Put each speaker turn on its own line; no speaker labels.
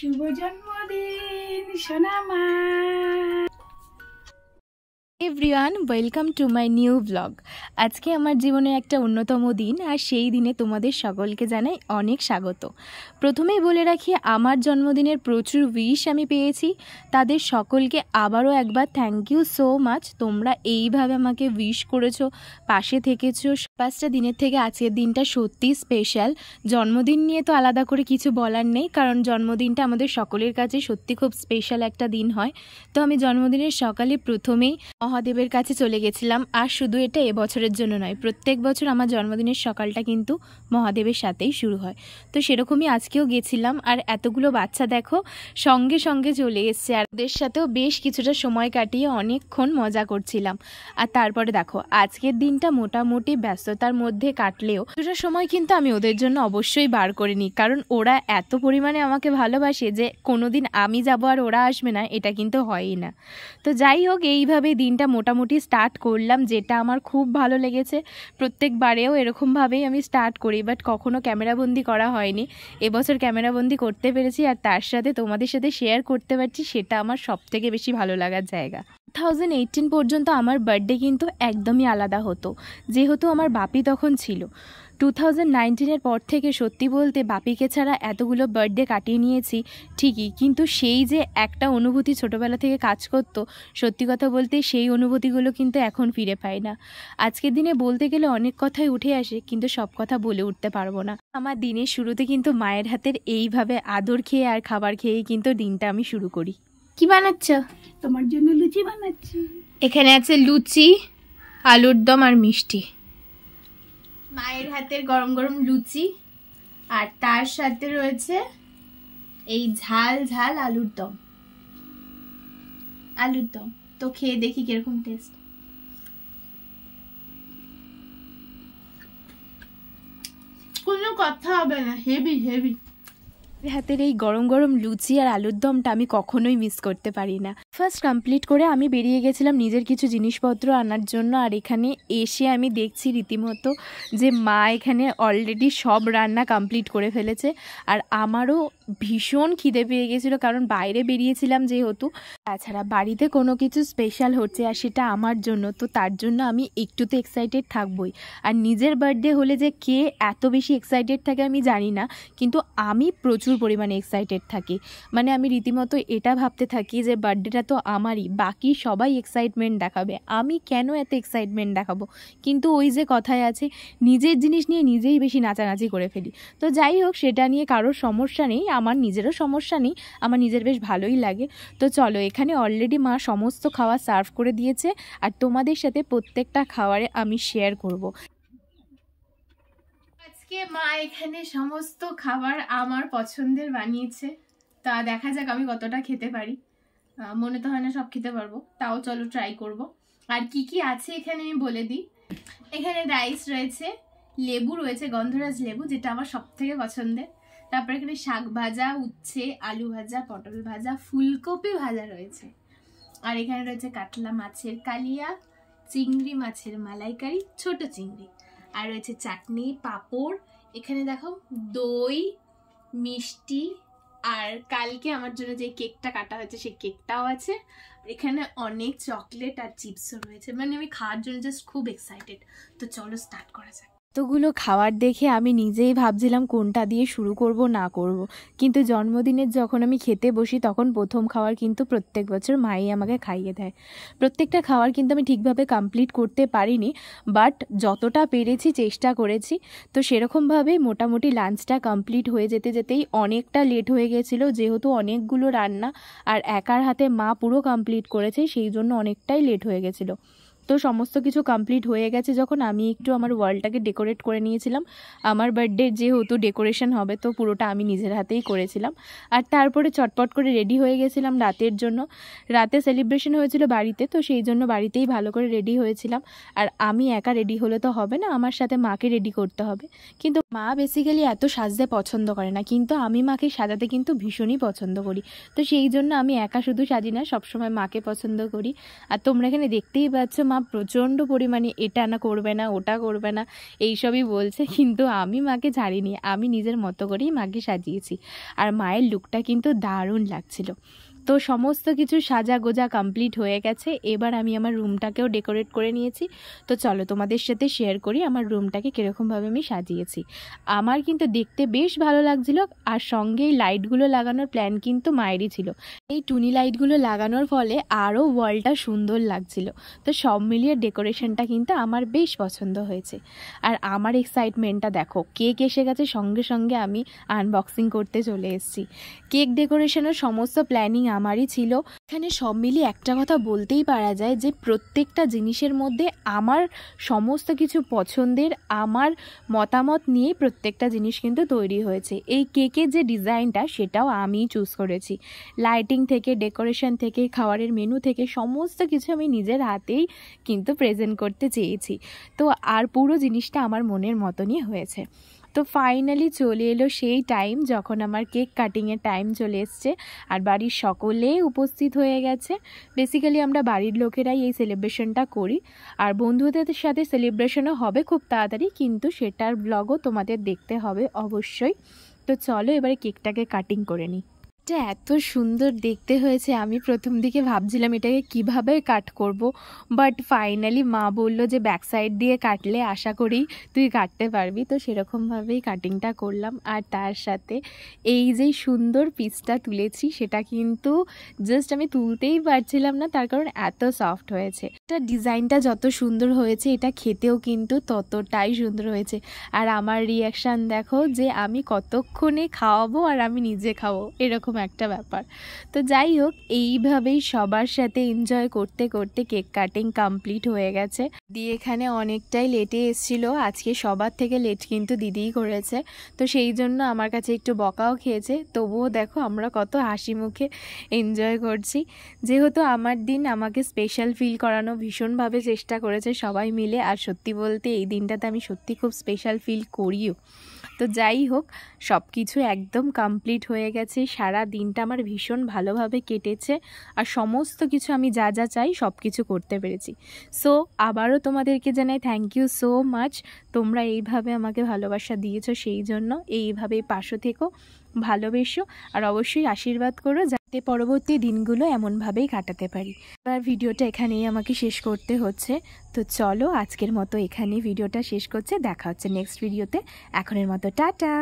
শুভ জন্মদিন সোনামা।
Everyone, welcome to my new blog. আজকে আমার জীবনের একটা অন্যতম দিন, আর সেই দিনে তোমাদের সকলকে জানাই অনেক স্বাগত। প্রথমেই বলে রাখি, আমার জন্মদিনের প্রচুর উইশ আমি পেয়েছি। তাদের সকলকে আবারও একবার থ্যাংক ইউ সো মাচ। তোমরা এইভাবে আমাকে উইশ করেছো, পাশে থেকেছো। 5টা দিনের থেকে আজকের দিনটা সত্যি স্পেশাল। জন্মদিন নিয়ে তো আলাদা করে কিছু বলার নেই, কারণ জন্মদিনটা আমাদের সকলের কাছে সত্যি খুব স্পেশাল একটা দিন হয়। তো আমি জন্মদিনের সকালে প্রথমেই মহাদেবের কাছে চলে গেছিলাম। আর শুধু এটা এবছরের জন্য নয়, প্রত্যেক বছর আমার জন্মদিনের সকালটা কিন্তু মহাদেবের সাথেই শুরু হয়। তো সেরকমই আজকেও গেছিলাম। আর এতগুলো বাচ্চা দেখো সঙ্গে সঙ্গে চলে এসছে, আর ওদের সাথেও বেশ কিছুটা সময় কাটিয়ে অনেকক্ষণ মজা করছিলাম। আর তারপরে দেখো আজকের দিনটা মোটামুটি ব্যস্ততার মধ্যে কাটলেও কিছুটা সময় কিন্তু আমি ওদের জন্য অবশ্যই বার করে নিই, কারণ ওরা এত পরিমাণে আমাকে ভালোবাসে যে কোনোদিন আমি যাবো আর ওরা আসবে না, এটা কিন্তু হয়ই না। তো যাই হোক, এইভাবে দিনটা মোটামুটি স্টার্ট করলাম, যেটা আমার খুব ভালো লেগেছে। প্রত্যেকবারেও এরকমভাবেই আমি স্টার্ট করি, বাট কখনো ক্যামেরাবন্দি করা হয়নি। এবছর ক্যামেরাবন্দি করতে পেরেছি, আর তার সাথে তোমাদের সাথে শেয়ার করতে পারছি, সেটা আমার সবথেকে বেশি ভালো লাগার জায়গা। 2018 পর্যন্ত আমার বার্থডে কিন্তু একদমই আলাদা হতো, যেহেতু আমার বাপি তখন ছিল। 2019-এর পর থেকে সত্যি বলতে বাপিকে ছাড়া এতগুলো বার্থডে কাটিয়ে নিয়েছি ঠিকই, কিন্তু সেই যে একটা অনুভূতি ছোটোবেলা থেকে কাজ করতো, সত্যি কথা বলতে সেই অনুভূতিগুলো কিন্তু এখন ফিরে পাই না। আজকের দিনে বলতে গেলে অনেক কথাই উঠে আসে, কিন্তু সব কথা বলে উঠতে পারবো না। আমার দিনের শুরুতে কিন্তু মায়ের হাতের এইভাবে আদর খেয়ে আর খাবার খেয়েই কিন্তু দিনটা আমি শুরু করি। কি বানাচ্ছ?
তোমার জন্য লুচি বানাচ্ছি।
এখানে আছে লুচি, আলুর দম আর মিষ্টি। মায়ের হাতের গরম গরম লুচি, আর তার সাথে রয়েছে এই ঝাল ঝাল আলুর দম। তো খেয়ে দেখি কিরকম টেস্ট। কোনো কথা হবে না, হেভি হেভি। হাতের এই গরম গরম লুচি আর আলুর দমটা আমি কখনোই মিস করতে পারি না। ফার্স্ট কমপ্লিট করে আমি বেরিয়ে গেছিলাম নিজের কিছু জিনিসপত্র আনার জন্য, আর এখানে এসে আমি দেখছি রীতিমতো যে মা এখানে অলরেডি সব রান্না কমপ্লিট করে ফেলেছে। আর আমারও ভীষণ খিদে পেয়ে গেছিলো, কারণ বাইরে বেরিয়েছিলাম যেহেতু। তাছাড়া বাড়িতে কোনো কিছু স্পেশাল হচ্ছে, আর সেটা আমার জন্য, তো তার জন্য আমি একটু তো এক্সাইটেড থাকবই। আর নিজের বার্থডে হলে যে কে এত বেশি এক্সাইটেড থাকে আমি জানি না, কিন্তু আমি প্রচুর পরিমাণে এক্সাইটেড থাকি। মানে আমি রীতিমতো এটা ভাবতে থাকি যে বার্থডেটা তো আমারই, বাকি সবাই এক্সাইটমেন্ট দেখাবে, আমি কেন এত এক্সাইটমেন্ট দেখাবো। কিন্তু ওই যে কথায় আছে, নিজের জিনিস নিয়ে নিজেই বেশি নাচানাচি করে ফেলি। তো যাই হোক, সেটা নিয়ে কারোর সমস্যা নেই, আমার নিজেরও সমস্যা নেই, আমার নিজের বেশ ভালোই লাগে। তো চলো, এখানে অলরেডি মা সমস্ত খাবার সার্ভ করে দিয়েছে, আর তোমাদের সাথে প্রত্যেকটা খাবারে আমি শেয়ার করব। আজকে মা এখানে সমস্ত খাবার আমার পছন্দের বানিয়েছে, তা দেখা যাক আমি কতটা খেতে পারি। মনে তো হয় না সব খেতে পারবো, তাও চলো ট্রাই করব। আর কি কি আছে এখানে আমি বলে দিই। এখানে রাইস রয়েছে, লেবু রয়েছে, গন্ধরাজ লেবু, যেটা আমার সব থেকে পছন্দের। তারপর এখানে শাক ভাজা, উচ্ছে, আলু ভাজা, পটল ভাজা, ফুলকপি ভাজা রয়েছে। আর এখানে রয়েছে কাতলা মাছের কালিয়া, চিংড়ি মাছের মালাইকারি, ছোট চিংড়ি, আর রয়েছে চাটনি, পাঁপড়, এখানে দেখো দই, মিষ্টি, আর কালকে আমার জন্য যে কেকটা কাটা হয়েছে সেই কেকটাও আছে। এখানে অনেক চকলেট আর চিপসও রয়েছে। মানে আমি খাওয়ার জন্য জাস্ট খুব এক্সাইটেড। তো চলো স্টার্ট করা যাক। এতগুলো খাবার দেখে আমি নিজেই ভাবছিলাম কোনটা দিয়ে শুরু করব না করব, কিন্তু জন্মদিনের যখন আমি খেতে বসি তখন প্রথম খাবার কিন্তু প্রত্যেক বছর মাই আমাকে খাইয়ে দেয়। প্রত্যেকটা খাবার কিন্তু আমি ঠিকভাবে কমপ্লিট করতে পারিনি, বাট যতটা পেরেছি চেষ্টা করেছি। তো সেরকমভাবেই মোটামুটি লাঞ্চটা কমপ্লিট হয়ে যেতে যেতেই অনেকটা লেট হয়ে গেছিলো, যেহেতু অনেকগুলো রান্না আর একার হাতে মা পুরো কমপ্লিট করেছে, সেই জন্য অনেকটাই লেট হয়ে গেছিলো। তো সমস্ত কিছু কমপ্লিট হয়ে গেছে যখন, আমি একটু আমার ওয়ালটাকে ডেকোরেট করে নিয়েছিলাম। আমার বার্থডে যেহেতু ডেকোরেশন হবে, তো পুরোটা আমি নিজের হাতেই করেছিলাম। আর তারপরে চটপট করে রেডি হয়ে গেছিলাম রাতের জন্য। রাতে সেলিব্রেশন হয়েছিল বাড়িতে, তো সেই জন্য বাড়িতেই ভালো করে রেডি হয়েছিলাম। আর আমি একা রেডি হলে তো হবে না, আমার সাথে মাকে রেডি করতে হবে। কিন্তু মা বেসিক্যালি এত সাজতে পছন্দ করে না, কিন্তু আমি মাকে সাজাতে কিন্তু ভীষণই পছন্দ করি। তো সেই জন্য আমি একা শুধু সাজি না, সবসময় মাকে পছন্দ করি। আর তোমরা এখানে দেখতেই পাচ্ছ মা প্রচণ্ড পরিমাণে এটা না করবে না, ওটা করবে না, এইসবই বলছে, কিন্তু আমি মাকে ছাড়িনি। আমি নিজের মতো করেই মাকে সাজিয়েছি, আর মায়ের লুকটা কিন্তু দারুণ লাগছিল। তো সমস্ত কিছু সাজা গোজা কমপ্লিট হয়ে গেছে। এবার আমি আমার রুমটাকেও ডেকোরেট করে নিয়েছি। তো চলো তোমাদের সাথে শেয়ার করি আমার রুমটাকে কীরকমভাবে আমি সাজিয়েছি। আমার কিন্তু দেখতে বেশ ভালো লাগছিল, আর সঙ্গেই লাইটগুলো লাগানোর প্ল্যান কিন্তু মায়েরই ছিল। এই টুনি লাইটগুলো লাগানোর ফলে আরও ওয়ালটা সুন্দর লাগছিল। তো সব মিলিয়ে ডেকোরেশনটা কিন্তু আমার বেশ পছন্দ হয়েছে। আর আমার এক্সাইটমেন্টটা দেখো, কেক এসে গেছে, সঙ্গে সঙ্গে আমি আনবক্সিং করতে চলে এসেছি। কেক ডেকোরেশনের সমস্ত প্ল্যানিং আমারই ছিল। এখানে সব মিলিয়ে একটা কথা বলতেই পারা যায় যে প্রত্যেকটা জিনিসের মধ্যে আমার সমস্ত কিছু পছন্দের, আমার মতামত নিয়ে প্রত্যেকটা জিনিস কিন্তু তৈরি হয়েছে। এই কেকের যে ডিজাইনটা সেটাও আমিই চুজ করেছি। লাইটিং থেকে, ডেকোরেশন থেকে, খাবারের মেনু থেকে সমস্ত কিছু আমি নিজের হাতেই কিন্তু প্রেজেন্ট করতে চেয়েছি। তো আর পুরো জিনিসটা আমার মনের মতনই হয়েছে। তো ফাইনালি চলে এলো সেই টাইম যখন আমার কেক কাটিংয়ের টাইম চলে এসছে, আর বাড়ির সকলেই উপস্থিত হয়ে গেছে। বেসিক্যালি আমরা বাড়ির লোকেরাই এই সেলিব্রেশনটা করি, আর বন্ধুদের সাথে সেলিব্রেশনও হবে খুব তাড়াতাড়ি, কিন্তু সেটার ব্লগও তোমাদের দেখতে হবে অবশ্যই। তো চলো এবারে কেকটাকে কাটিং করে নিই। এটা এত সুন্দর দেখতে হয়েছে, আমি প্রথম দিকে ভাবছিলাম এটাকে কিভাবে কাট করব, বাট ফাইনালি মা বলল যে ব্যাক সাইড দিয়ে কাটলে আশা করি তুই কাটতে পারবি। তো সেরকমভাবেই কাটিংটা করলাম, আর তার সাথে এই যে সুন্দর পিসটা তুলেছি সেটা কিন্তু জাস্ট আমি তুলতেই পারছিলাম না, তার কারণ এত সফট হয়েছে। এটা ডিজাইনটা যত সুন্দর হয়েছে, এটা খেতেও কিন্তু ততটাই সুন্দর হয়েছে। আর আমার রিয়াকশান দেখো যে আমি কতক্ষণে খাওয়াবো আর আমি নিজে খাবো, এরকম একটা ব্যাপার। তো যাই হোক, এইভাবেই সবার সাথে এনজয় করতে করতে কেক কাটিং কমপ্লিট হয়ে গেছে। দিদি এখানে অনেকটাই লেটে এসেছিলো, আজকে সবার থেকে লেট কিন্তু দিদিই করেছে। তো সেই জন্য আমার কাছে একটু বকাও খেয়েছে, তবুও দেখো আমরা কত হাসি মুখে এনজয় করছি। যেহেতু আমার দিন, আমাকে স্পেশাল ফিল করানো ভীষণভাবে চেষ্টা করেছে সবাই মিলে, আর সত্যি বলতে এই দিনটাতে আমি সত্যি খুব স্পেশাল ফিল করিও। তো যাই হোক, সব কিছু একদম কমপ্লিট হয়ে গেছে। সারা দিনটা আমার ভীষণ ভালোভাবে কেটেছে, আর সমস্ত কিছু আমি যা যা চাই সব কিছু করতে পেরেছি। সো আবারও তোমাদেরকে জানাই থ্যাংক ইউ সো মাচ। তোমরা এইভাবে আমাকে ভালোবাসা দিয়েছো, সেই জন্য এইভাবেই পাশে থেকো, ভালোবেসো, আর অবশ্যই আশীর্বাদ করো যাতে পরবর্তী দিনগুলো এমনভাবেই কাটাতে পারি। এবার ভিডিওটা এখানেই আমাকে শেষ করতে হচ্ছে। তো চলো আজকের মতো এখানেই ভিডিওটা শেষ করছে, দেখা হচ্ছে নেক্সট ভিডিওতে। এখনের মতো টাটা।